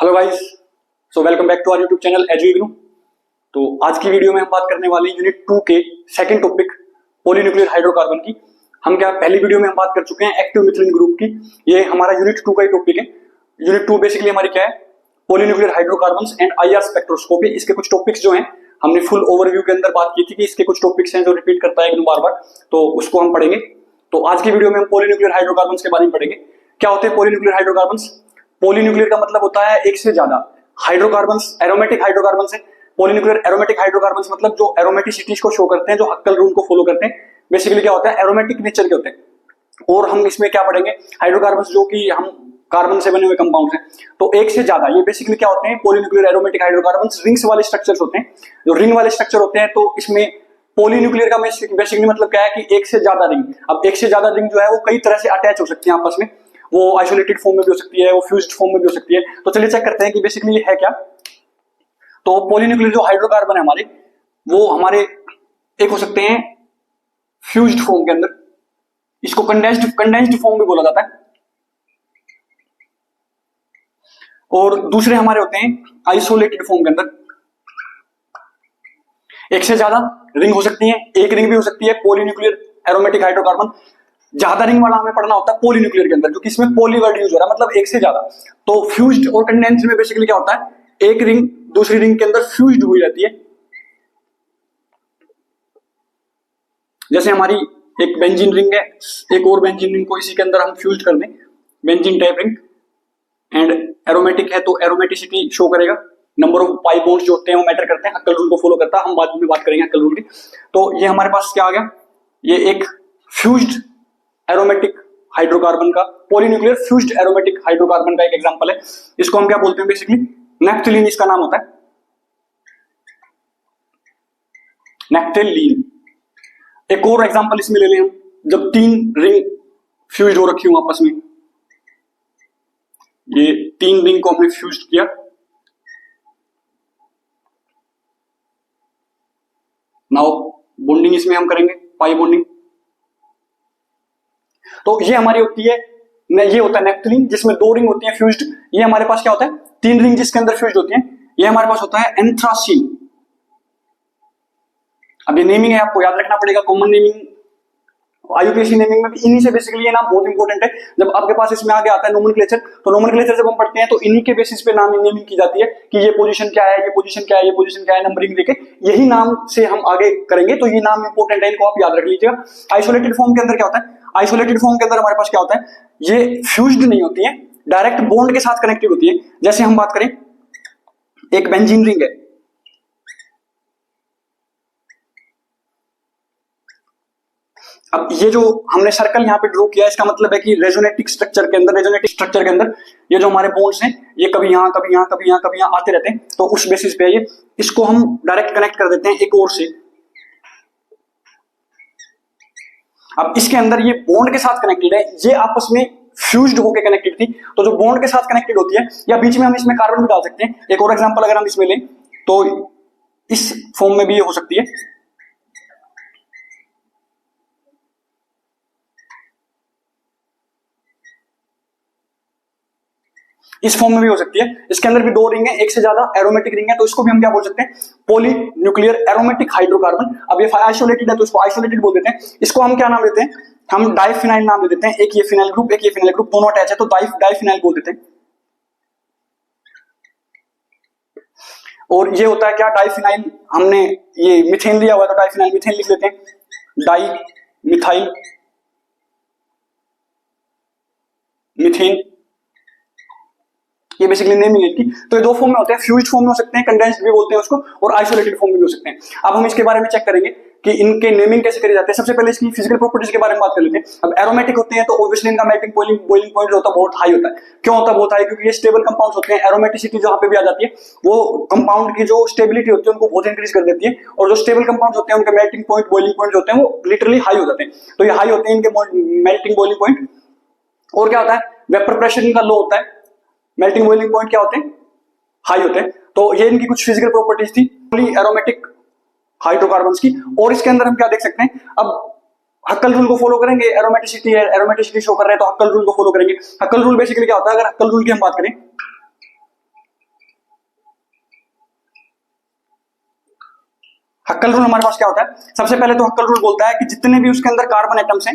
Hello guys, so welcome back to our YouTube channel एजुइग्नू। तो आज की वीडियो में हम बात करने वाले हैं यूनिट 2 के सेकंड टॉपिक पॉलीन्यूक्लियर हाइड्रोकार्बन की। हम पहली वीडियो में हम बात कर चुके हैं एक्टिव मिथिलीन ग्रुप की। ये हमारा यूनिट 2 का ही टॉपिक है। यूनिट 2 बेसिकली हमारी क्या है, polynuclear hydrocarbons and IR spectroscopy. इसके कुछ टॉपिक्स जो हैं हमने फुल ओवरव्यू के अंदर बात की थी कि इसके कुछ टॉपिक्स हैं जो रिपीट करता है बार बार, तो उसको हम पढ़ेंगे। तो आज की वीडियो में हम पॉलीन्यूक्लियर हाइड्रोकार्बन्स के बारे में पढ़ेंगे। क्या होते हैं पॉलीन्यूक्लियर हाइड्रोकार्बन्स? पॉलीन्यूक्लियर का मतलब होता है एक से ज्यादा। हाइड्रोकार्बन्स एरोमेटिक हाइड्रोकार्बन्स है। पॉलीन्यूक्लियर एरोमेटिक हाइड्रोकार्बन्स मतलब जो एरोमेटिसिटीज को शो करते हैं, जो हक्कल रूल को फॉलो करते हैं। बेसिकली क्या होता है, एरोमेटिक नेचर के होते हैं। और हम इसमें क्या पढ़ेंगे, हाइड्रोकार्बन्स जो कि हम कार्बन से बने हुए कंपाउंड हैं, तो एक से ज्यादा। ये बेसिकली क्या होते हैं, पॉलीन्यूक्लियर एरोमेटिक हाइड्रोकार्बन्स रिंग्स वाले स्ट्रक्चर्स होते हैं। जो रिंग वाले स्ट्रक्चर होते हैं, तो इसमें पॉलीन्यूक्लियर का बेसिकली मतलब क्या है कि एक से ज्यादा रिंग। अब एक से ज्यादा रिंग जो है वो कई तरह से अटैच हो सकती है आपस में। वो आइसोलेटेड फॉर्म में भी हो सकती है, वो फ्यूज्ड फॉर्म में भी हो सकती है। तो चलिए चेक करते हैं कि बेसिकली ये है क्या। तो पॉलीन्यूक्लियर जो हाइड्रोकार्बन है हमारे, वो हमारे एक हो सकते हैं फ्यूज्ड फॉर्म के अंदर, इसको कंडेंस्ड फॉर्म भी बोला जाता है। और दूसरे हमारे होते हैं आइसोलेटेड फॉर्म के अंदर। एक से ज्यादा रिंग हो सकती है, एक रिंग भी हो सकती है पॉलीन्यूक्लियर एरोमेटिक हाइड्रोकार्बन। ज्यादा रिंग वाला हमें पढ़ना होता है पॉलीन्यूक्लियर के अंदर, जो कि इसमें पॉली वर्ड यूज हो रहा है, मतलब एक से ज्यादा। तो फ्यूज्ड और कंडेंस्ड में बेसिकली क्या होता है, एक रिंग दूसरी रिंग के अंदर फ्यूज्ड हुई रहती है। जैसे हमारी एक बेंजीन रिंग है, एक और बेंजीन रिंग को इसी के अंदर हम फ्यूज कर दें, benzene type ring. And aromatic है तो एरोमेटिसिटी शो करेगा। नंबर ऑफ पाई बॉन्ड्स जो होते हैं वो मैटर करते हैं, हक्कल रूल को फॉलो करता है। हम बाद में बात करेंगे हक्कल रूल की। तो ये हमारे पास क्या आ गया, ये एक फ्यूज्ड एरोमेटिक हाइड्रोकार्बन का, पॉलीन्यूक्लियर फ्यूज्ड एरोमेटिक हाइड्रोकार्बन का एक एग्जांपल है। इसको हम क्या बोलते हैं, बेसिकली नेफ्थलीन इसका नाम होता है, नेफ्थलीन। एक और एग्जांपल इसमें ले लें हम, जब तीन रिंग फ्यूज हो रखी हूं आपस में, ये तीन रिंग को हमने फ्यूज किया, नाउ बॉन्डिंग इसमें हम करेंगे पाई बॉन्डिंग। तो ये हमारी होती है, ये होता है नेफ्थलीन, जिसमें दो रिंग होती है फ्यूज्ड। ये हमारे पास क्या होता है, तीन रिंग जिसके अंदर फ्यूज्ड होती है, ये हमारे पास होता है एंथ्रासीन। अब ये नेमिंग है, आपको याद रखना पड़ेगा। कॉमन नेमिंग आईयूपीएससी नेमिंग में भी इन्हीं से बेसिकली ये नाम बहुत इंपॉर्टेंट है। जब आपके पास इसमें आगे आता है नोमेनक्लेचर, तो नोमेनक्लेचर जब हम पढ़ते हैं तो इन्हीं के बेसिस पे नाम नेमिंग की जाती है कि ये पोजीशन क्या है, ये पोजीशन क्या है, ये पोजीशन क्या है, नंबरिंग देके यही नाम से हम आगे करेंगे। तो ये नाम इंपॉर्टेंट है, इनको आप याद रख लीजिएगा। आइसोलेटेड फॉर्म के अंदर क्या होता है, आइसोलेटेड फॉर्म के अंदर हमारे पास क्या होता है, ये फ्यूज्ड नहीं होती है, डायरेक्ट बॉन्ड के साथ कनेक्टेड होती है। जैसे हम बात करें, एक बेंजीन रिंग है, अब ये जो हमने सर्कल यहाँ पे ड्रॉ किया, इसका मतलब है कि रेजोनेटिक स्ट्रक्चर के अंदर ये जो हमारे बॉन्ड्स हैं, ये कभी यहाँ कभी यहाँ कभी यहाँ कभी यहाँ आते रहते हैं। तो उस बेसिस पे ये, इसको हम डायरेक्ट कनेक्ट कर देते हैं एक और से। अब इसके अंदर ये बॉन्ड के साथ कनेक्टेड है, ये आपस में फ्यूज्ड होकर कनेक्टेड थी। तो जो बॉन्ड के साथ कनेक्टेड होती है, या बीच में हम इसमें कार्बन भी डाल सकते हैं। एक और एग्जांपल अगर हम इसमें लें तो इस फॉर्म में भी ये हो सकती है, इस फॉर्म में भी हो सकती है। इसके अंदर भी दो रिंग है, एक से ज्यादा एरोमेटिक रिंग है, तो इसको भी हम क्या बोल सकते हैं, पॉलीन्यूक्लियर एरोमेटिक हाइड्रोकार्बन। अब ये आइसोलेटेड है तो इसको आइसोलेटेड बोल देते हैं। इसको हम क्या नाम देते हैं, हम डाइफिनाइल नाम दे देते हैं। एक ये फिनाइल ग्रुप, एक ये फिनाइल ग्रुप, दोनों अटैच है तो डाइफिनाइल बोल देते हैं। और ये होता है क्या, डाइफिनाइल, हमने ये मिथेन लिया हुआ है तो डाइफिनाइल मिथेन लिख लेते हैं, डाई मिथाइल मिथेन। ये बेसिकली नेमिंग है इसकी। तो ये दो फॉर्म में होते हैं, फ्यूज्ड फॉर्म में हो सकते हैं, कंडेंस्ड भी बोलते हैं उसको, और आइसोलेटेड फॉर्म में भी हो सकते हैं। अब हम इसके बारे में चेक करेंगे कि इनके नेमिंग कैसे करे जाते हैं। सबसे पहले इसकी फिजिकल प्रॉपर्टीज के बारे में बात कर लेते हैं। अब एरोमेटिक होते हैं तो ऑब्वियसली इनका मेल्टिंग बॉइलिंग पॉइंट होता है बहुत हाई होता है। क्यों होता है बहुत हाई, क्योंकि ये स्टेबल कंपाउंड्स होते हैं। एरोमेटिसिटी जहां पे भी आ जाती है, वो कंपाउंड की जो स्टेबिलिटी होती है उनको बहुत इंक्रीज कर देती है। और जो स्टेबल कंपाउंड्स होते हैं उनके मेल्टिंग पॉइंट बॉइलिंग पॉइंट होते हैं वो लिटरली हाई हो जाते हैं। तो ये हाई होते हैं इनके मेल्टिंग बॉइलिंग पॉइंट। और क्या होता है, वेपर प्रेशर इनका लो होता है, मेल्टिंग बॉइलिंग पॉइंट क्या होते हैं, हाई होते हैं। तो ये इनकी कुछ फिजिकल प्रॉपर्टीज थी एरोमेटिक हाइड्रोकार्बन्स की। और इसके अंदर हम क्या देख सकते हैं, अब हक्कल रूल को फॉलो करेंगे। एरोमेटिसिटी है, एरोमेटिसिटी शो कर रहे हैं तो हक्कल रूल को फॉलो करेंगे। हक्कल रूल बेसिकली क्या होता है, अगर हक्कल रूल की हम बात करें हक्कल रूल हमारे पास क्या होता है, सबसे पहले तो हक्कल रूल बोलता है कि जितने भी उसके अंदर कार्बन एटम्स हैं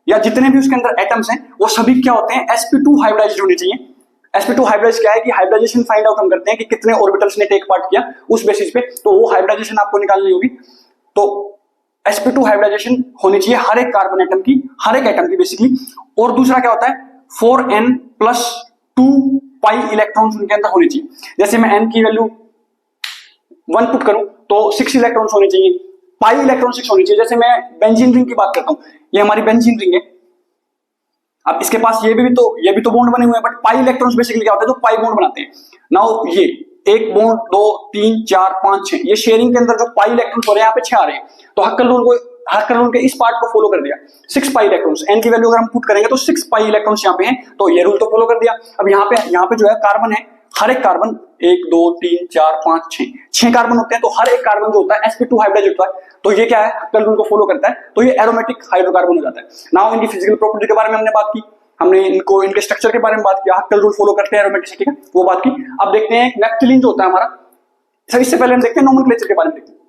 या जितने भी उसके अंदर एटम्स हैं वो सभी क्या होते हैं, sp2 हाइब्रिडाइज्ड होने चाहिए। sp2 हाइब्रिडाइज क्या है कि हाइब्रिडाइजेशन फाइंड आउट हम करते हैं कि कितने ऑर्बिटल्स ने टेक पार्ट किया उस बेसिस पे, तो वो हाइब्रिडाइजेशन आपको निकालनी होगी। तो sp2 हाइब्रिडाइजेशन होनी चाहिए हर एक कार्बन एटम की, हर एक एटम की बेसिकली। और दूसरा क्या होता है 4n+2 पाई इलेक्ट्रॉन्स उनके अंदर होने चाहिए। जैसे मैं n की वैल्यू 1 पुट करूं तो 6 इलेक्ट्रॉन्स होने चाहिए, पाई इलेक्ट्रॉन 6 होने चाहिए। जैसे मैं बेंजीन रिंग की बात करता हूं, ये हमारी बेंजीन रिंग है, अब इसके पास ये भी तो बॉन्ड बने हुए हैं, बट पाई इलेक्ट्रॉन्स बेसिकली क्या होता है, जो पाई बॉन्ड बनाते हैं। नाउ ये एक बॉन्ड 2 3 4 5 6, ये शेयरिंग के अंदर जो पाई इलेक्ट्रॉन्स हो रहे हैं यहाँ पे 6 आ रहे हैं, तो हक्कल रूल के इस पार्ट को फॉलो कर दिया। 6 पाई इलेक्ट्रॉन्स, एन की वैल्यू अगर हम पुट करेंगे तो 6 पाई इलेक्ट्रॉन्स यहाँ पे हैं, तो ये रूल तो फॉलो कर दिया। अब यहाँ पे जो है कार्बन है, हर एक कार्बन 1 2 3 4 5 6 कार्बन होते हैं, तो हर एक कार्बन जो होता है sp2 हाइब्रिडाइज होता है, तो ये क्या है, हक्कल रूल को फॉलो करता है, तो ये एरोमेटिक हाइड्रोकार्बन हो जाता है। नाउ इनकी फिजिकल प्रॉपर्टी के बारे में हमने बात की, हमने इनके स्ट्रक्चर के बारे में बात किया, हक्कल रूल फॉलो करते हैं एरोमेटिसिटी का, वो बात की। अब देखते हैं नैप्थलीन जो होता है हमारा, सर इससे पहले हम देखते हैं नोमेनक्लेचर के बारे में देखते हैं।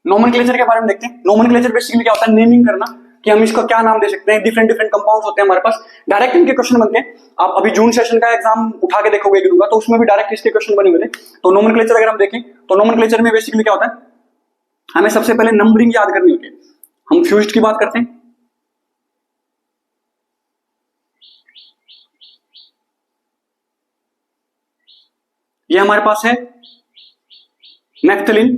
नोमेनक्लेचर के बारे में देखते हैं। नोमेनक्लेचर बेसिकली क्या होता है, नेमिंग करना, कि हम इसको क्या नाम दे सकते हैं। डिफरेंट डिफरेंट कंपाउंड्स होते हैं हमारे पास, डायरेक्ट इनके क्वेश्चन बनते हैं। आप अभी जून सेशन का एग्जाम उठा के देखोगे दूंगा, तो उसमें भी डायरेक्ट इसके क्वेश्चन बने हुए थे। तो नोमेनक्लेचर अगर हम देखें तो नोमेनक्लेचर में बेसिकली क्या होता है, हमें सबसे पहले नंबरिंग याद करनी होती है। हम फ्यूज्ड की बात करते हैं, ये हमारे पास है नैप्थलीन।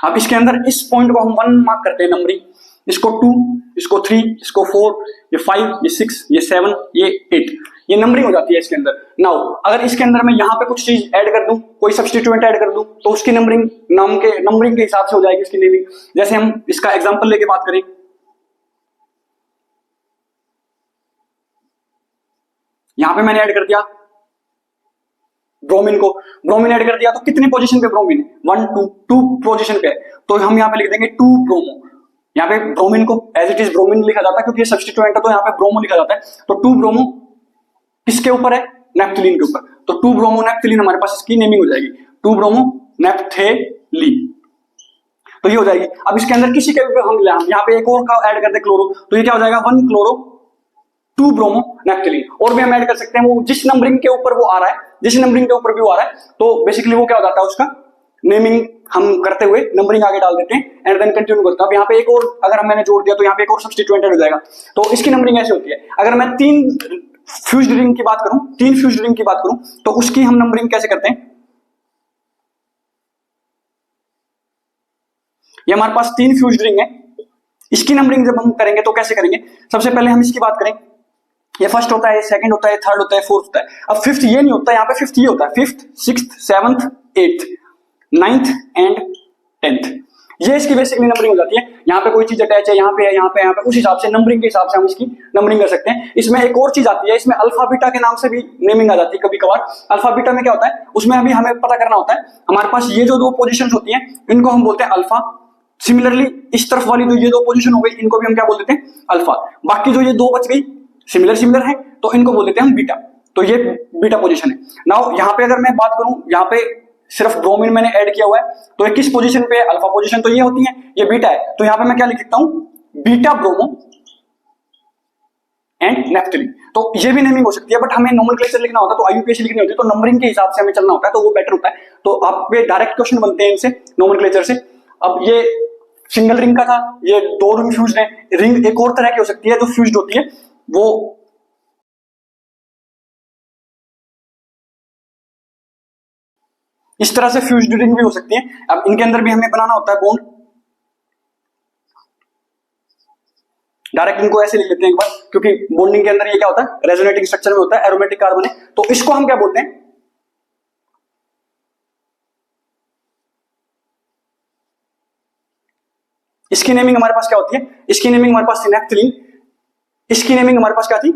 अब इसके अंदर इस पॉइंट को हम 1 मार्क करते हैं नंबरिंग, इसको 2, इसको 3, इसको 4, ये 5, ये 6, ये 7, ये 8, ये नंबरिंग हो जाती है इसके अंदर। नाउ अगर इसके अंदर मैं यहां पे कुछ चीज ऐड कर दूं, कोई सब्स्टिट्यूएंट ऐड कर दूं, तो उसकी नंबरिंग के हिसाब से हो जाएगी इसकी नेमिंग। जैसे हम इसका एग्जांपल लेके बात करें, यहां पे मैंने ऐड कर दिया ब्रोमीन को, ब्रोमीन ऐड कर दिया, तो कितनी पोजीशन पे ब्रोमीन है, 1 2 पोजीशन पे है, तो हम यहाँ पे लिख देंगे 2 ब्रोमो। यहाँ पे ब्रोमीन को एज इट इज ब्रोमीन लिखा जाता है क्योंकि ये सब्स्टिट्यूएंट है, तो यहाँ पे ब्रोमो लिखा जाता है। तो 2 ब्रोमो किसके ऊपर है, नैप्थलीन के ऊपर, तो 2 ब्रोमो नैप्थलीन हमारे पास इसकी नेमिंग हो जाएगी, 2 ब्रोमो नैप्थलीन, तो ये हो जाएगी। अब इसके अंदर किसी के भी हम यहाँ पे एक और का ऐड कर दे क्लोरो, तो ये क्या हो जाएगा 1 क्लोरो 2 ब्रोमो नैप्थलीन। और भी हम ऐड कर सकते हैं, वो जिस नंबरिंग के ऊपर वो आ रहा है, जिस नंबरिंग के ऊपर भी वो आ रहा है, तो बेसिकली वो क्या हो जाता है, उसका नेमिंग हम करते हुए नंबरिंग आगे डाल देते हैं एंड देन कंटिन्यू करते हैं। अब यहाँ पे एक और अगर मैंने जोड़ दिया तो यहाँ पे एक और सब्स्टिट्यूएंट हो जाएगा। तो इसकी नंबरिंग ऐसे होती है, अगर मैं 3 फ्यूज्ड रिंग की बात करूं, 3 फ्यूज्ड रिंग की बात करूं, तो उसकी हम नंबरिंग कैसे करते हैं, ये हमारे पास 3 फ्यूज्ड रिंग है, इसकी नंबरिंग जब हम करेंगे तो कैसे करेंगे, सबसे पहले हम इसकी बात करें, ये फर्स्ट होता है, सेकंड होता है, थर्ड होता है, फोर्थ होता है। अब फिफ्थ ये नहीं होता, यहाँ पे फिफ्थ ये होता है, fifth, sixth, seventh, eighth, ninth and 10th, ये इसकी बेसिकली नंबरिंग हो जाती है। यहाँ पे कोई चीज अटैच है, यहाँ पे है, यहाँ पे, यहाँ पे, उस हिसाब से नंबरिंग के हिसाब से हम इसकी नंबरिंग कर सकते हैं। इसमें एक और चीज आती है, इसमें अल्फा बीटा के नाम से भी नेमिंग आ जाती है कभी कभार। अल्फा बीटा में क्या होता है, उसमें अभी हमें पता करना होता है, हमारे पास ये जो 2 पोजीशंस होती हैं इनको हम बोलते हैं अल्फा। सिमिलरली इस तरफ वाली जो ये 2 पोजीशन हो गई, इनको भी हम क्या बोल देते हैं, अल्फा। बाकी जो ये 2 बच गई सिमिलर है, तो इनको बोल देते हैं हम बीटा, तो ये बीटा पोजीशन है। नाउ यहाँ पे अगर मैं बात करूं, यहाँ पे सिर्फ ब्रोमीन मैंने ऐड किया हुआ है, तो ये किस पोजीशन पे है, अल्फा पोजीशन, तो ये होती है, ये बीटा है, तो यहाँ पे मैं क्या लिख सकता हूं, बीटा ब्रोमो एंड नैप्थलीन। तो ये भी नेमिंग हो सकती है, बट हमें नोमेनक्लेचर लिखना होता है, तो आईयूपीएसी लिखनी होती है, तो नंबरिंग के हिसाब से हमें चलना होता है, तो वो बेटर होता है। तो आप ये डायरेक्ट क्वेश्चन बनते हैं इनसे, नोमेनक्लेचर से। अब ये सिंगल रिंग का था, ये 2 रिंग फ्यूज्ड है। रिंग एक और तरह की हो सकती है जो फ्यूज्ड होती है, वो इस तरह से फ्यूज्ड रिंग भी हो सकती है। अब इनके अंदर भी हमें बनाना होता है बॉन्ड, डायरेक्ट इनको ऐसे लिख लेते हैं एक बार, क्योंकि बॉन्डिंग के अंदर ये क्या होता है, रेजोनेटिंग स्ट्रक्चर में होता है, एरोमेटिक कार्बन है, तो इसको हम क्या बोलते हैं, इसकी नेमिंग हमारे पास क्या होती है, इसकी नेमिंग हमारे पास थी नैप्थलीन, इसकी नेमिंग हमारे पास क्या थी,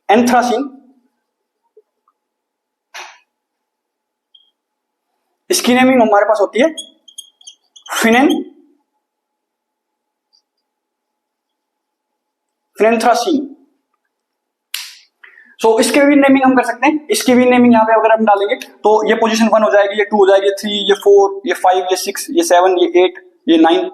एंथ्रासीन, इसकी नेमिंग हमारे पास होती है फिनेन, फिनेंथ्रासीन। सो इसके भी नेमिंग हम कर सकते हैं, इसकी भी नेमिंग यहाँ पे अगर हम डालेंगे तो ये पोजीशन 1 हो जाएगी, ये 2 हो जाएगी, ये 3, ये 4, ये 5, ये 6, ये 7, ये 8, ये 9,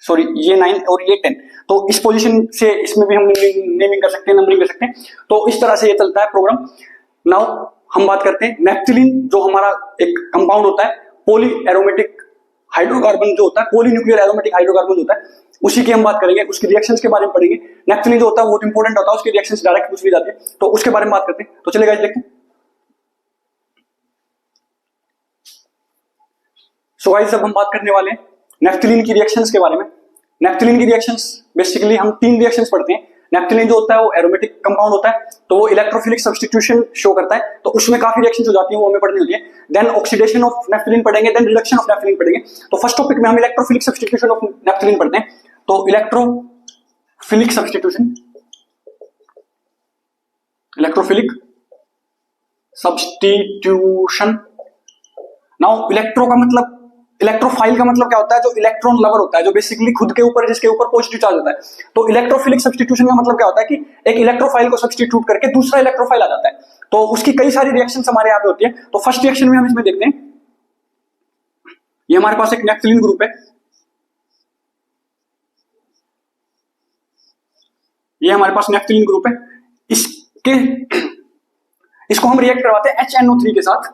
सॉरी ये 9 और ये 10। तो इस पोजीशन से इसमें भी हम नेमिंग कर सकते हैं, नंबरिंग कर सकते हैं। तो इस तरह से ये चलता है प्रोग्राम। नाउ हम बात करते हैं नेफ्थलीन, जो हमारा एक कंपाउंड होता है, पॉली एरोमेटिक हाइड्रोकार्बन जो होता है, पॉलीन्यूक्लियर एरोमेटिक हाइड्रोकार्बन होता है, उसी की हम बात करेंगे, उसकी रिएक्शंस के बारे में पढ़ेंगे। नेफ्थलीन जो होता है बहुत इंपॉर्टेंट होता है, उसकी रिएक्शंस डायरेक्ट पूछ ली जाती है, तो उसके बारे में बात करते हैं। तो चलिए गाइस देखते हैं। सो गाइस अब हम बात करने वाले हैं नेफ्थलीन की रिएक्शंस के बारे में। नेफ्थलीन की रिएक्शंस बेसिकली हम 3 रिएक्शंस पढ़ते हैं। नेफ्थलीन जो होता है वो एरोमेटिक कंपाउंड होता है, तो वो इलेक्ट्रोफिलिक सब्स्टिट्यूशन शो करता है, तो उसमें काफी रिएक्शंस हो जाती हैं, वो हमें पढ़नी होती है। देन ऑक्सीडेशन ऑफ नेफ्थलीन पढ़ेंगे, देन रिडक्शन ऑफ नेफ्थलीन पढ़ेंगे। तो फर्स्ट टॉपिक में हम इलेक्ट्रोफिलिक सब्स्टिट्यूशन ऑफ नेफ्थलीन पढ़ते हैं। तो electrophilic substitution, electrophilic substitution. Now electro का मतलब, इलेक्ट्रोफाइल का मतलब क्या होता है, जो इलेक्ट्रॉन लवर होता है, जो बेसिकली खुद के ऊपर, जिसके ऊपर पॉजिटिव चार्ज होता है। तो इलेक्ट्रोफिलिक सब्स्टिट्यूशन का मतलब क्या होता है कि एक इलेक्ट्रोफाइल को सब्स्टिट्यूट करके दूसरा इलेक्ट्रोफाइल आ जाता है। तो उसकी कई सारी रिएक्शंस हमारे यहाँ पे होती है। तो फर्स्ट रिएक्शन में हम इसमें देखते हैं, ये हमारे पास एक नेफ्थलीन ग्रुप है, ये हमारे पास नेफ्थलीन ग्रुप है, इसको हम रिएक्ट करवाते हैं HNO3 के साथ।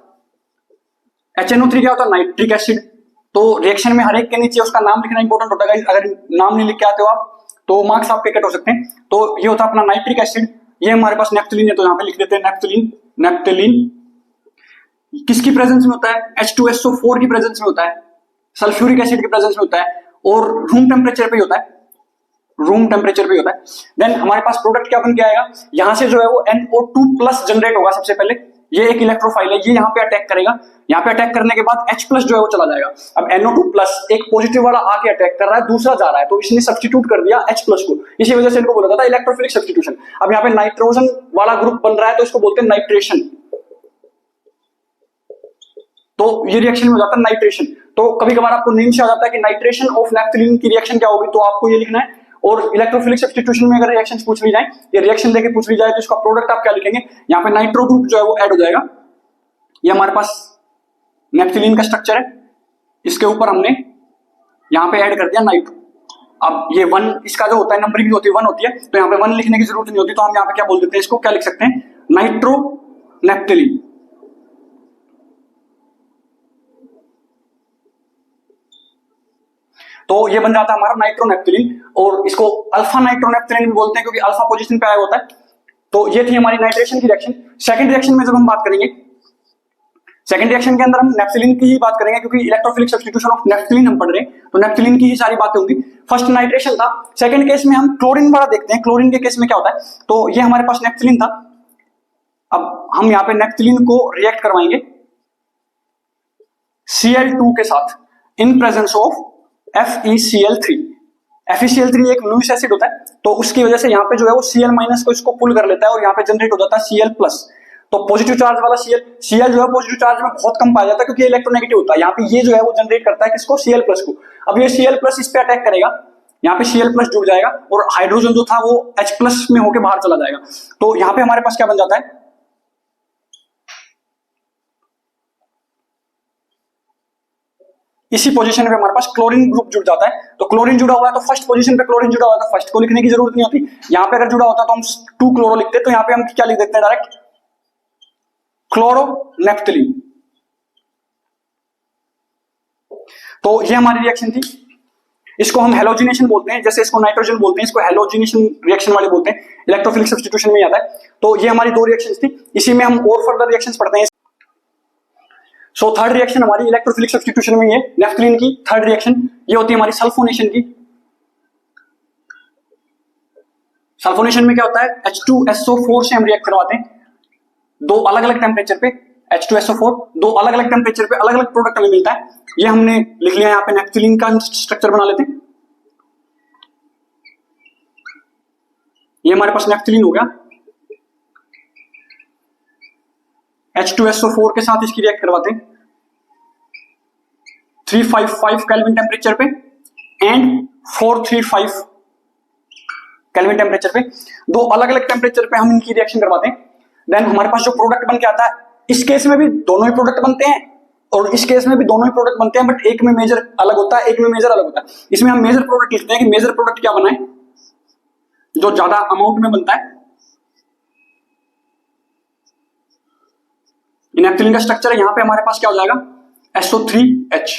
HNO3 क्या होता है, नाइट्रिक एसिड। तो रिएक्शन में हर एक के नीचे उसका नाम लिखना इंपॉर्टेंट होता है, अगर नाम नहीं लिख के आते हो आप तो मार्क्स आपके कट हो सकते हैं। तो ये होता है अपना नाइट्रिक एसिड, ये हमारे पास नेफ्थलीन है, तो यहाँ पे लिख देते हैं नेफ्थलीन। नेफ्थलीन किसकी प्रेजेंस में होता है, H2SO4 की प्रेजेंस में होता है, सल्फ्यूरिक एसिड की प्रेजेंस में होता है, और रूम टेम्परेचर पे होता है, रूम टेम्परेचर पे होता है। देन हमारे पास प्रोडक्ट क्या बन के आएगा, यहां से जो है वो NO2 प्लस जनरेट होगा। सबसे पहले ये एक इलेक्ट्रोफाइल है, ये यहाँ पे अटैक करेगा, यहाँ पे अटैक करने के बाद H प्लस जो है वो चला जाएगा। अब NO2 प्लस एक पॉजिटिव वाला आके अटैक कर रहा है, दूसरा जा रहा है, तो इसने सब्स्टिट्यूट कर दिया H प्लस को, इसी वजह से इनको बोला जाता है इलेक्ट्रोफिलिक सब्स्टिट्यूशन। अब यहाँ पे नाइट्रोजन वाला ग्रुप बन रहा है, तो इसको बोलते हैं नाइट्रेशन। तो ये रिएक्शन में हो जाता है नाइट्रेशन। तो कभी कभार आपको नेम से आ जाता है कि नाइट्रेशन ऑफ नेफ्थलीन की रिएक्शन क्या होगी, तो आपको ये लिखना है। और इलेक्ट्रोफिलिक सब्स्टिट्यूशन में अगर रिएक्शंस पूछ ली जाए, ये रिएक्शन देके पूछ ली जाए, तो इसका प्रोडक्ट आप क्या लिखेंगे, यहाँ पे नाइट्रो ग्रुप जो है वो ऐड हो जाएगा। ये हमारे पास नेफ्थलीन का स्ट्रक्चर है, इसके ऊपर हमने यहाँ पे ऐड कर दिया नाइट्रो। अब ये 1, इसका जो होता है नंबरिंग भी होती है 1 होती है, तो यहाँ पे 1 लिखने की जरूरत नहीं होती, तो हम यहाँ पे क्या बोल देते हैं, इसको क्या लिख सकते हैं, नाइट्रो नेफ्थलीन। तो ये बन जाता है हमारा नाइट्रोनेफ्थलीन, और इसको अल्फा नाइट्रोनेफ्थलीन भी बोलते हैं, क्योंकि अल्फा पोजीशन पे आया होता है। तो ये थी हमारी नाइट्रेशन की रिएक्शन। सेकंड रिएक्शन में जब हम बात करेंगे, सेकंड रिएक्शन के अंदर हम नेफ्थलीन की ही बात करेंगे, क्योंकि इलेक्ट्रोफिलिक सब्स्टिट्यूशन ऑफ नेफ्थलीन हम पढ़ रहे हैं, तो नेफ्थलीन की ही सारी बातें होंगी। फर्स्ट नाइट्रेशन था, सेकंड केस में हम क्लोरीन वाला देखते हैं। क्लोरीन के केस में क्या होता है, तो ये हमारे पास नेफ्थलीन था, अब हम यहाँ पे नेफ्थलीन को रिएक्ट करवाएंगे Cl2 के साथ in presence of FeCl3। FeCl3 एक लुईस एसिड होता है, तो उसकी वजह से यहाँ पे जो है वो Cl माइनस को इसको पुल कर लेता है, और यहाँ पे जनरेट हो जाता है Cl प्लस। तो पॉजिटिव चार्ज वाला Cl जो है पॉजिटिव चार्ज में बहुत कम पाया जाता है, क्योंकि इलेक्ट्रोनेगेटिव होता है। यहाँ पे ये जो है वो जनरेट करता है किसको, Cl प्लस को। अब ये Cl प्लस इस पे अटैक करेगा, यहाँ पे Cl प्लस जुड़ जाएगा, और हाइड्रोजन जो था वो H प्लस में होकर बाहर चला जाएगा। तो यहाँ पे हमारे पास क्या बन जाता है, इसी पोजीशन पे हमारे पास क्लोरीन ग्रुप जुड़ जाता है। तो क्लोरीन जुड़ा हुआ है, तो फर्स्ट पोजीशन पे क्लोरीन जुड़ा हुआ है, तो फर्स्ट को लिखने की जरूरत नहीं होती। यहाँ पे अगर जुड़ा होता तो हम 2 क्लोरो लिखते, तो यहाँ पे हम क्या लिख देते हैं, डायरेक्ट क्लोरोनेफ्थलीन। तो ये हमारी रिएक्शन थी, इसको हम हेलोजिनेशन बोलते हैं, जैसे इसको नाइट्रोजन बोलते हैं, इसको हेलोजिनेशन रिएक्शन वाले बोलते हैं, इलेक्ट्रोफिलिक सब्स्टिट्यूशन में आता है। तो ये हमारी 2 रिएक्शंस थी, इसी में हम और फर्दर रिएक्शंस पढ़ते हैं। सो थर्ड रिएक्शन हमारी इलेक्ट्रोफिलिक सब्स्टिट्यूशन में है नेफ्थलीन की थर्ड रिएक्शन, ये होती है हमारी सल्फोनेशन की। सल्फोनेशन में क्या होता है, H2SO4 से हम रिएक्ट करवाते हैं 2 अलग अलग टेम्परेचर पे, H2SO4 2 अलग अलग टेम्परेचर पे अलग अलग प्रोडक्ट हमें मिलता है। ये हमने लिख लिया, यहाँ पे नेफ्थलीन का स्ट्रक्चर बना लेते हैं। ये हमारे पास नेफ्थलीन हो गया, H2SO4 के साथ इसकी रिएक्ट करवाते हैं 355 केल्विन टेम्परेचर पे एंड 435 केल्विन टेम्परेचर पे। 2 अलग अलग टेम्परेचर पे हम इनकी रिएक्शन करवाते हैं। देन हमारे पास जो प्रोडक्ट बन के आता है, इस केस में भी दोनों ही प्रोडक्ट बनते हैं और इस केस में भी दोनों ही प्रोडक्ट बनते हैं, बट एक में मेजर अलग होता है, एक में मेजर अलग होता है। इसमें हम मेजर प्रोडक्ट लिखते हैं कि मेजर प्रोडक्ट क्या बना है, जो ज्यादा अमाउंट में बनता है। नैप्थेलिन का स्ट्रक्चर है, यहां पे हमारे पास क्या हो जाएगा, SO3H।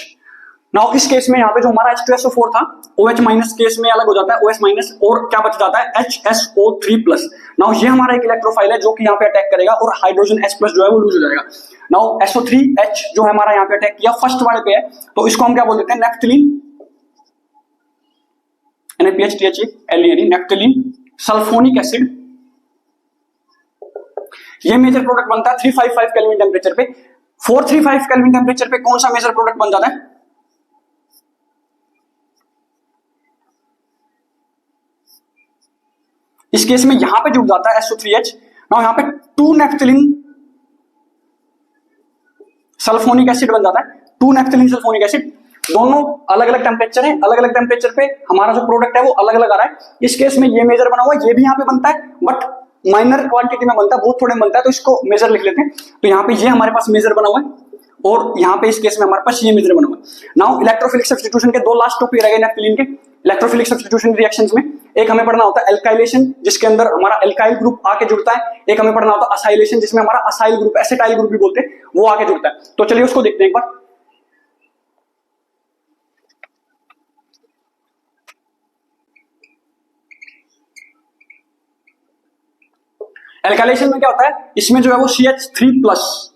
नाउ इस केस में यहाँ पे जो हमारा H2SO4 था, OH माइनस केस में अलग हो जाता है, OH माइनस, और क्या बच जाता है, HSO3+। नाउ ये हमारा एक इलेक्ट्रोफाइल है जो कि यहाँ पे अटैक करेगा और हाइड्रोजन H+ जो है वो लूज हो जाएगा। नाउ SO3H जो है हमारा यहाँ पे अटैक किया, फर्स्ट वाले पे है, तो इसको हम क्या बोल देते हैं, नैप्थेलिन, NaPH नैप्थेलिन सल्फोनिक एसिड। ये मेजर प्रोडक्ट बनता है 355 केल्विन टेम्परेचर पे। 435 केल्विन टेम्परेचर पे कौन सा मेजर प्रोडक्ट बन जाता है, इस केस में यहां पे जुड़ जाता है SO3H। नाउ यहां पे 2 नैप्थेलिन सल्फोनिक एसिड बन जाता है, 2 नैप्थेलिन सल्फोनिक एसिड। दोनों अलग अलग टेम्परेचर है, अलग अलग टेम्परेचर पे हमारा जो प्रोडक्ट है वो अलग अलग आ रहा है। इस केस में ये मेजर बना हुआ है, ये भी यहाँ पे बनता है बट माइनर क्वांटिटी में बनता है, बहुत थोड़े में बनता है, तो इसको मेजर लिख लेते हैं। तो यहाँ पे ये हमारे पास मेजर बना हुआ है और यहाँ पे इस केस में हमारे पास ये मेजर बना हुआ है। नाउ इलेक्ट्रोफिलिक सब्स्टिट्यूशन के 2 लास्ट टॉपिक रह गए नैप्थेलिन के। इलेक्ट्रोफिलिक सब्स्टिट्यूशन रिएक्शंस में एक हमें पढ़ना होता है एल्काइलेशन, जिसके अंदर हमारा एल्काइल ग्रुप आके जुड़ता है। एक हमें पढ़ना होता है असाइलेशन, जिसमें हमारा असाइल ग्रुप, एसिटाइल ग्रुप भी बोलते हैं, वो आके जुड़ता है। तो चलिए उसको देखते हैं एक बार। एल्काइलेशन में क्या होता है, इसमें जो है वो CH3+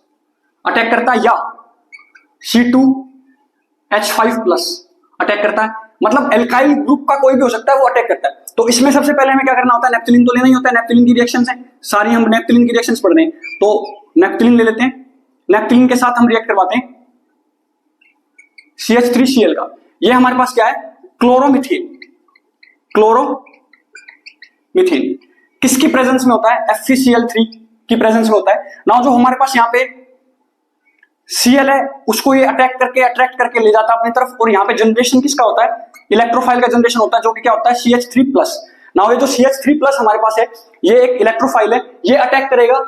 अटैक करता है या C2H5+ अटैक करता है, मतलब एल्काइल ग्रुप का कोई भी हो सकता है वो अटैक करता है। तो इसमें सबसे पहले हमें क्या करना होता है, नैप्थेलिन तो लेना ही होता है, नैप्थेलिन की रिएक्शंस है सारी, हम नैप्थेलिन की रिएक्शंस पढ़ रहे हैं, तो नैप्थेलिन ले लेते हैं। नैप्थेलिन के साथ हम रिएक्ट करवाते हैं CH3Cl का। ये हमारे पास क्या है, क्लोरोमीथेन। क्लोरोमीथेन किसकी प्रेजेंस में होता है, FeCl3 की प्रेजेंस में होता है। नाउ जो हमारे पास यहाँ पे Cl है उसको ये अट्रैक्ट करके ले जाता है अपनी तरफ, और यहाँ पे जनरेशन किसका होता है, इलेक्ट्रोफाइल का जनरेशन होता है, जो कि क्या होता है, CH3+। नाउ ये जो CH3+ हमारे पास है, ये एक इलेक्ट्रोफाइल है, ये अटैक करेगा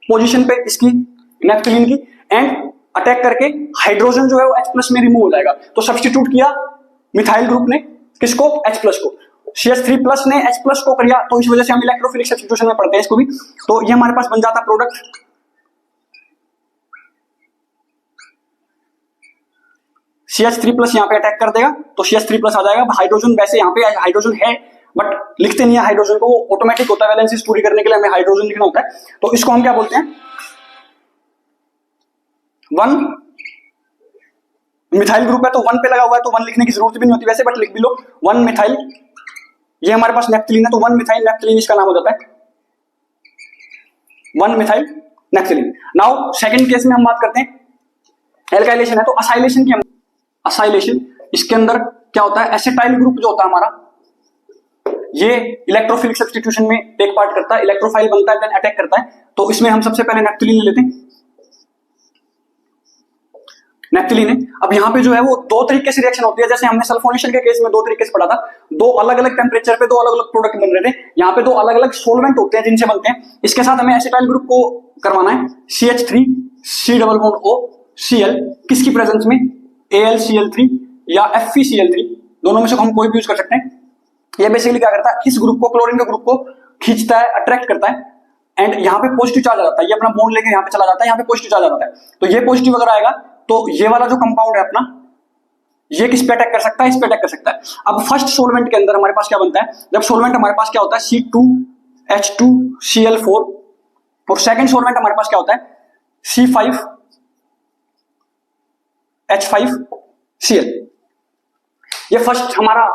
पोजीशन पे इसकी नैप्थेलिन की, एंड अटैक करके हाइड्रोजन जो है वो H+ में रिमूव हो जाएगा। तो सब्स्टिट्यूट किया मिथाइल ग्रुप ने किसको, H+ को, CH3+ ने H+ को किया, तो इस वजह से हम इलेक्ट्रोफिलिक सब्स्टिट्यूशन में पढ़ते हैं इसको भी। तो ये हमारे पास बन जाता है प्रोडक्ट CH3+ यहाँ पे अटैक कर देगा तो CH3+ आ जाएगा। हाइड्रोजन वैसे यहाँ पे हाइड्रोजन है बट लिखते नहीं है हाइड्रोजन को, वो ऑटोमेटिक होता है, वैलेंसीज पूरी करने के लिए हमें हाइड्रोजन लिखना होता है। तो इसको हम क्या बोलते हैं, 1 मिथाइल ग्रुप है तो 1 पे लगा हुआ है, तो 1 लिखने की जरूरत भी नहीं होती वैसे, बट लिख भी लो 1 मिथाइल। ये हमारे पास नैप्थेलिन है तो 1 मिथाइल नैप्थेलिन इसका नाम हो जाता है, 1 मिथाइल नैप्थेलिन। नाउ सेकंड केस में हम बात करते हैं, एल्काइलेशन है तो असाइलेशन की। असाइलेशन, इसके अंदर क्या होता है, एसिटाइल ग्रुप जो होता है हमारा, ये इलेक्ट्रोफिलिक सब्स्टिट्यूशन में टेक पार्ट करता है, इलेक्ट्रोफाइल बनता है, देन अटैक करता है। तो इसमें हम सबसे पहले नैप्थेलिन ले लेते हैं, नैप्थेलिन है। अब यहाँ पे जो है वो 2 तरीके से रिएक्शन होती है, जैसे हमने सल्फोनेशन के केस में 2 तरीके से पढ़ा था, 2 अलग अलग टेम्परेचर पे 2 अलग अलग प्रोडक्ट बन रहे थे। यहाँ पे 2 अलग अलग सोलवेंट होते हैं जिनसे बनते हैं। इसके साथ हमें एसिटाइल ग्रुप को करवाना है, CH3COOCl किसकी प्रेजेंस में, AlCl3 या FeCl3, दोनों में से हम कोई भी यूज कर सकते हैं। ये बेसिकली क्या करता है, इस ग्रुप को, क्लोरीन के ग्रुप को खींचता है, अट्रैक्ट करता है, एंड यहाँ पे पॉजिटिव चार्ज आ जाता है, ये अपना बॉन्ड लेके यहाँ पे चला जाता है, यहाँ पे पॉजिटिव चार्ज आ जाता है। तो ये पॉजिटिव अगर आएगा तो ये वाला जो कंपाउंड है अपना, ये किस पे अटैक कर सकता है, इस पे अटैक कर सकता है। अब फर्स्ट सोलवेंट के अंदर हमारे पास क्या बनता है, जब सोलवेंट हमारे पास क्या होता है, C2H2Cl4, और सेकंड सोलवेंट हमारे पास क्या होता है, C5H5Cl। ये फर्स्ट हमारा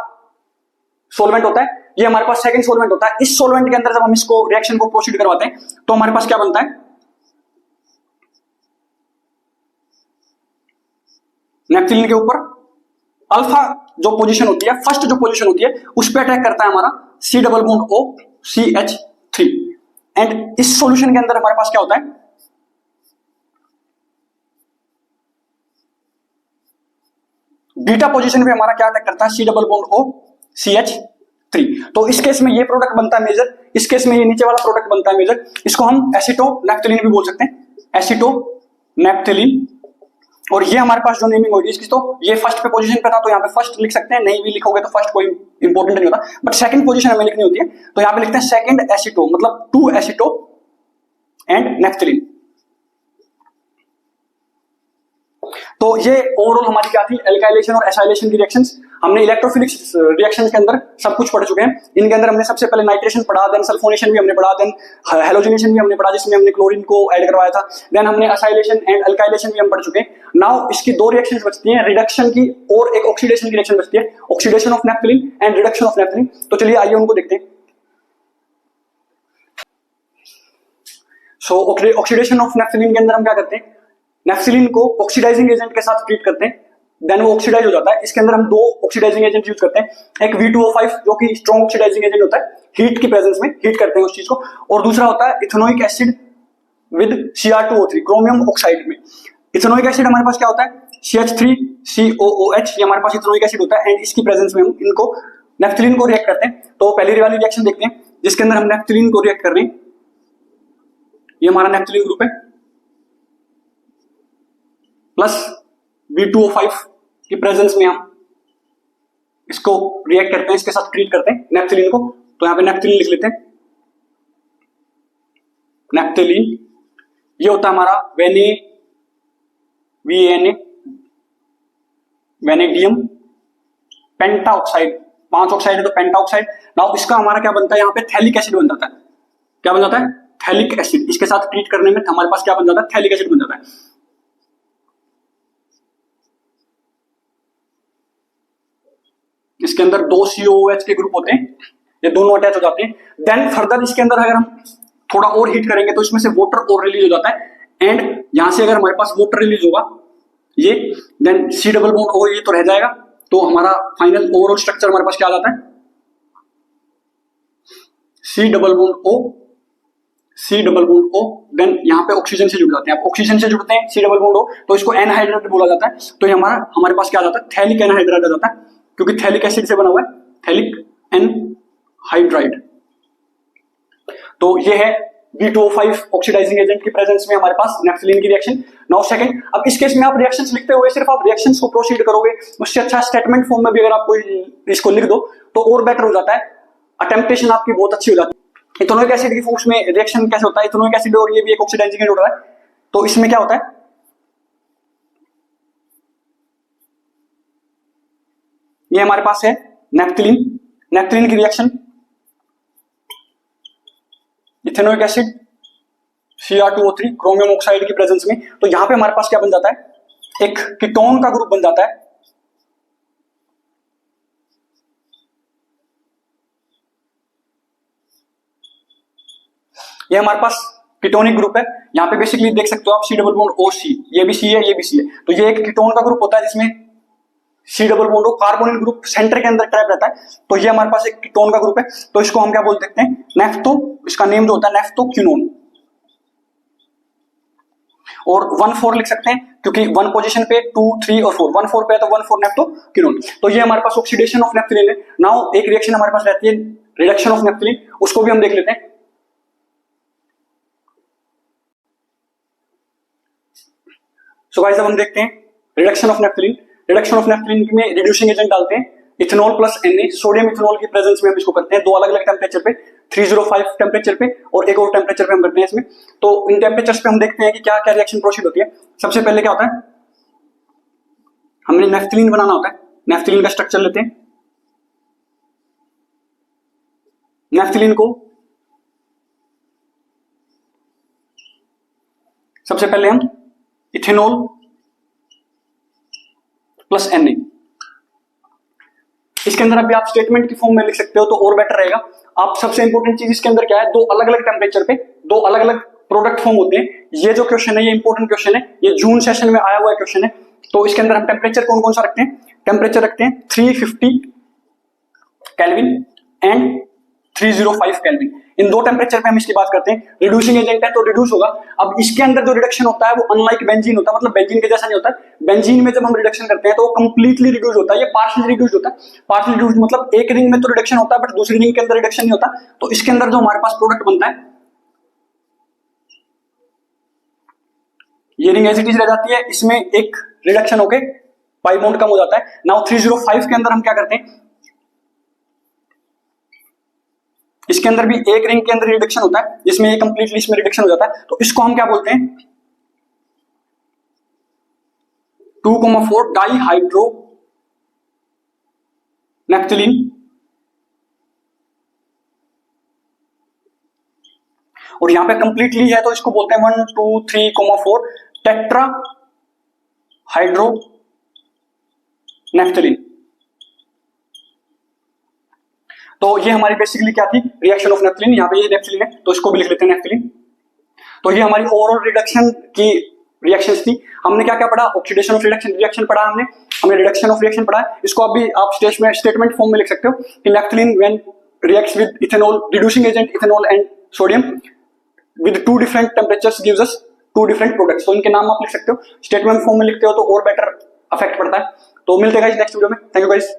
सोलवेंट होता है, ये हमारे पास सेकंड सोलवेंट होता है। इस सोलवेंट के अंदर जब हम इसको रिएक्शन को प्रोसीड करवाते हैं तो हमारे पास क्या बनता है, नैप्थेलिन के ऊपर अल्फा जो पोजीशन होती है, फर्स्ट जो पोजीशन होती है, उस पर अटैक करता है हमारा C+OCH3। एंड इस सॉल्यूशन के अंदर हमारे पास क्या होता है, बीटा पोजीशन पे हमारा क्या अटैक करता है, C+OCH3। 3। तो इस केस में ये प्रोडक्ट बनता है मेजर, इस केस में ये नीचे वाला प्रोडक्ट बनता है मेजर। इसको हम एसिटोनेप्थलीन भी बोल सकते हैं, एसिटोनेप्थलीन। और ये हमारे पास जो नेमिंग होगी इसकी, तो ये फर्स्ट पे पोजीशन पे था तो यहाँ पे फर्स्ट लिख सकते हैं, नहीं भी लिखोगे तो फर्स्ट कोई इंपॉर्टेंट नहीं होता, बट सेकंड पोजीशन हमें लिखनी होती है, तो यहाँ पे लिखते हैं सेकंड एसिटो, मतलब 2 एसिटो एंड नेप्थलीन। तो ये ओवरऑल हमारी क्या थी, एल्काइलेशन और एसाइलेशन की रिएक्शंस। हमने इलेक्ट्रोफिलिक रिएक्शंस के अंदर सब कुछ पढ़ चुके हैं। इनके अंदर हमने सबसे पहले नाइट्रेशन पढ़ा, देन सल्फोनेशन भी हमने पढ़ा, देन हेलोजनेशन भी हमने पढ़ा जिसमें हमने क्लोरीन को ऐड करवाया था, देन हमने एसाइलेशन एंड अल्काइलेशन भी हम पढ़ चुके हैं। नाउ इसकी 2 रिएक्शंस बचती हैं, रिडक्शन की और एक ऑक्सीडेशन की रिएक्शन बचती है, oxidation of naphthalene and reduction of naphthalene. तो चलिए आइए उनको देखते हैं। सो ऑक्सीडेशन ऑफ नेप्थलीन के अंदर हम क्या करते हैं, नेप्थलीन को ऑक्सीडाइजिंग एजेंट के साथ ट्रीट करते हैं, देन वो ऑक्सीडाइज हो जाता है। इसके अंदर हम 2 ऑक्सीडाइजिंग एजेंट यूज करते हैं, एक V2O5 जो कि स्ट्रॉन्ग ऑक्सीडाइजिंग एजेंट होता है, हीट की प्रेजेंस में हीट करते हैं उस चीज को, और दूसरा होता है ethanoic acid with Cr2O3 chromium oxide में। इथेनोइक एसिड हमारे पास क्या होता है, CH3COOH, ये हमारे पास इथेनोइक एसिड होता है, एंड इसकी प्रेजेंस में हम इनको नेप्थलीन को रिएक्ट करते हैं। तो पहली वाली रिएक्शन देखते हैं जिसके अंदर हम नेप्थलीन को रिएक्ट कर रहे हैं, ये हमारा नेप्थलीन ग्रुप है, प्लस V2O5 की प्रेजेंस में हम इसको रिएक्ट करते हैं, इसके साथ ट्रीट करते हैं नेप्थलीन को। तो यहां पे नेप्थलीन लिख लेते हैं, नेप्थलीन। ये होता है हमारा वेनेडियम पेंटा ऑक्साइड, 5 ऑक्साइड है तो पेंटा ऑक्साइड। नाउ इसका हमारा क्या बनता है, यहाँ पे थैलिक एसिड बन जाता है। क्या बन जाता है, थैलिक एसिड। इसके साथ ट्रीट करने में हमारे पास क्या बन जाता है, थैलिक एसिड बन जाता है। इसके अंदर 2 COOH के ग्रुप होते हैं, ये दोनों अटैच हो जाते हैं। देन फर्दर इसके अंदर अगर हम थोड़ा और हीट करेंगे तो इसमें से वाटर और रिलीज हो जाता है, एंड यहां से अगर हमारे पास वाटर रिलीज होगा ये, then C double bond O ये तो रह जाएगा। तो हमारा फाइनल ओवरऑल स्ट्रक्चर हमारे पास क्या आ जाता है, C double bond O, then यहाँ पे ऑक्सीजन से जुड़ जाते हैं। ऑक्सीजन से जुड़ते हैं C डबल बॉन्ड O, तो इसको एनहाइड्राइड बोला जाता है। तो ये हमारे पास क्या आ जाता है, थैलिक एनहाइड्राइड आ जाता है, क्योंकि थैलिक एसिड से बना हुआ है, थैलिक एनहाइड्राइड। तो ये है V2O5 ऑक्सीडाइजिंग एजेंट की प्रेजेंस में हमारे पास नेप्थलीन की रिएक्शन। नाउ सेकंड, अब इस केस में आप रिएक्शंस लिखते हुए सिर्फ आप रिएक्शंस को प्रोसीड करोगे, उससे अच्छा स्टेटमेंट फॉर्म में भी अगर आप कोई इसको लिख दो तो और बेटर हो जाता है, अटेम्प्टेशन आपकी बहुत अच्छी हो जाती है। इथेनोइक एसिड की फॉर्म्स में रिएक्शन कैसे होता है, इथेनोइक एसिड और ये भी एक ऑक्सीडाइजिंग एजेंट होता है। तो इसमें क्या होता है, ये हमारे पास है नेप्थलीन की reaction, ethanoic acid Cr2O3 chromium oxide की प्रेजेंस में। तो यहां पे हमारे पास क्या बन जाता है, एक कीटोन का ग्रुप बन जाता है, ये हमारे पास कीटोनिक ग्रुप है। यहां पे बेसिकली देख सकते हो आप C डबल बॉन्ड OC, ये भी C है ये भी C है, तो ये एक कीटोन का ग्रुप होता है जिसमें C double bond O carbonyl group centre के अंदर ट्रैप रहता है। तो ये हमारे पास एक कीटोन का ग्रुप है, तो इसको हम क्या बोल सकते हैं, नेफ्थो, इसका नेम जो होता है नेफ्थोक्विनोन, और 1,4 लिख सकते हैं क्योंकि 1 पोजीशन पे 2, 3 और 4, 1,4 पे है तो 1,4 नेफ्थोक्विनोन। तो ये हमारे पास ऑक्सीडेशन ऑफ नेप्थलीन है। नाउ एक रिएक्शन हमारे पास रहती है रिडक्शन ऑफ नेप्थलीन, उसको भी हम देख लेते हैं। सो गाइस अब हम देखते हैं reduction of naphthalene. Reduction of naphthalene में रिड्यूसिंग एजेंट डालते हैं, ethanol plus Na, sodium ethanol की प्रेजेंस में हम इसको करते हैं 2 अलग अलग टेम्परेचर पे, 305 टेम्परेचर पे और एक और टेम्परेचर पे हम करते हैं इसमें। तो इन टेम्परेचर्स पे हम देखते हैं कि क्या क्या रिएक्शन प्रोसीड होती है। सबसे पहले क्या होता है, हमने नेप्थलीन बनाना होता है, नेप्थलीन का स्ट्रक्चर लेते हैं। नेप्थलीन को सबसे पहले हम इथेनॉल प्लस Na, इसके अंदर अभी आप स्टेटमेंट की फॉर्म में लिख सकते हो तो और बेटर रहेगा। आप सबसे इंपॉर्टेंट चीज इसके अंदर क्या है, 2 अलग अलग टेम्परेचर पे 2 अलग अलग प्रोडक्ट फॉर्म होते हैं। ये जो क्वेश्चन है ये इंपॉर्टेंट क्वेश्चन है, ये जून सेशन में आया हुआ क्वेश्चन है। तो इसके अंदर हम टेम्परेचर कौन कौन सा रखते हैं, टेम्परेचर रखते हैं 350 केल्विन एंड 305 केल्विन। इन दो टेम्परेचर पे हम इसकी बात करते हैं। रिड्यूसिंग एजेंट है तो रिड्यूस होगा। अब इसके अंदर जो रिडक्शन होता है वो अनलाइक बेंजीन होता है, मतलब बेंजीन के जैसा नहीं होता है। बेंजीन में जब हम रिडक्शन करते हैं तो वो कंप्लीटली रिड्यूस होता है, ये पार्शियली रिड्यूस होता है। पार्शियली रिड्यूस मतलब एक रिंग में तो रिडक्शन होता है बट दूसरी रिंग के अंदर रिडक्शन नहीं होता। तो इसके अंदर जो हमारे पास प्रोडक्ट बनता है ये रिंग एज इट इज रह जाती है, इसमें एक रिडक्शन होके पाई बॉन्ड कम हो जाता है। नाउ 305 के अंदर हम क्या करते हैं, इसके अंदर भी एक रिंग के अंदर रिडक्शन होता है जिसमें ये कंप्लीटली इसमें रिडक्शन हो जाता है। तो इसको हम क्या बोलते हैं, 2,4 डाई हाइड्रो नेफ्थलीन। और यहां पे कंप्लीटली है तो इसको बोलते हैं 1, 2, 3,4 टेट्रा हाइड्रो नेफ्थलीन। तो ये हमारी बेसिकली क्या थी, रिएक्शन ऑफ नेफ्थलीन। यहाँ पे ये नेफ्थलीन है तो इसको भी लिख लेते हैं नेफ्थलीन। तो ये हमारी ओवरऑल रिडक्शन की रिएक्शंस थी। हमने क्या क्या पढ़ा, ऑक्सीडेशन ऑफ रिएक्शन पढ़ा, हमने रिडक्शन ऑफ रिएक्शन पढ़ा है। इसको अभी आप स्टेटमेंट फॉर्म में लिख सकते हो कि naphthalene when reacts with ethanol, reducing agent ethanol and sodium with 2 different temperatures gives us 2 different products. तो इनके नाम आप लिख सकते हो, स्टेटमेंट फॉर्म में लिखते हो तो और बेटर इफेक्ट पड़ता है। तो मिलते हैं गाइस नेक्स्ट वीडियो में। Thank you guys.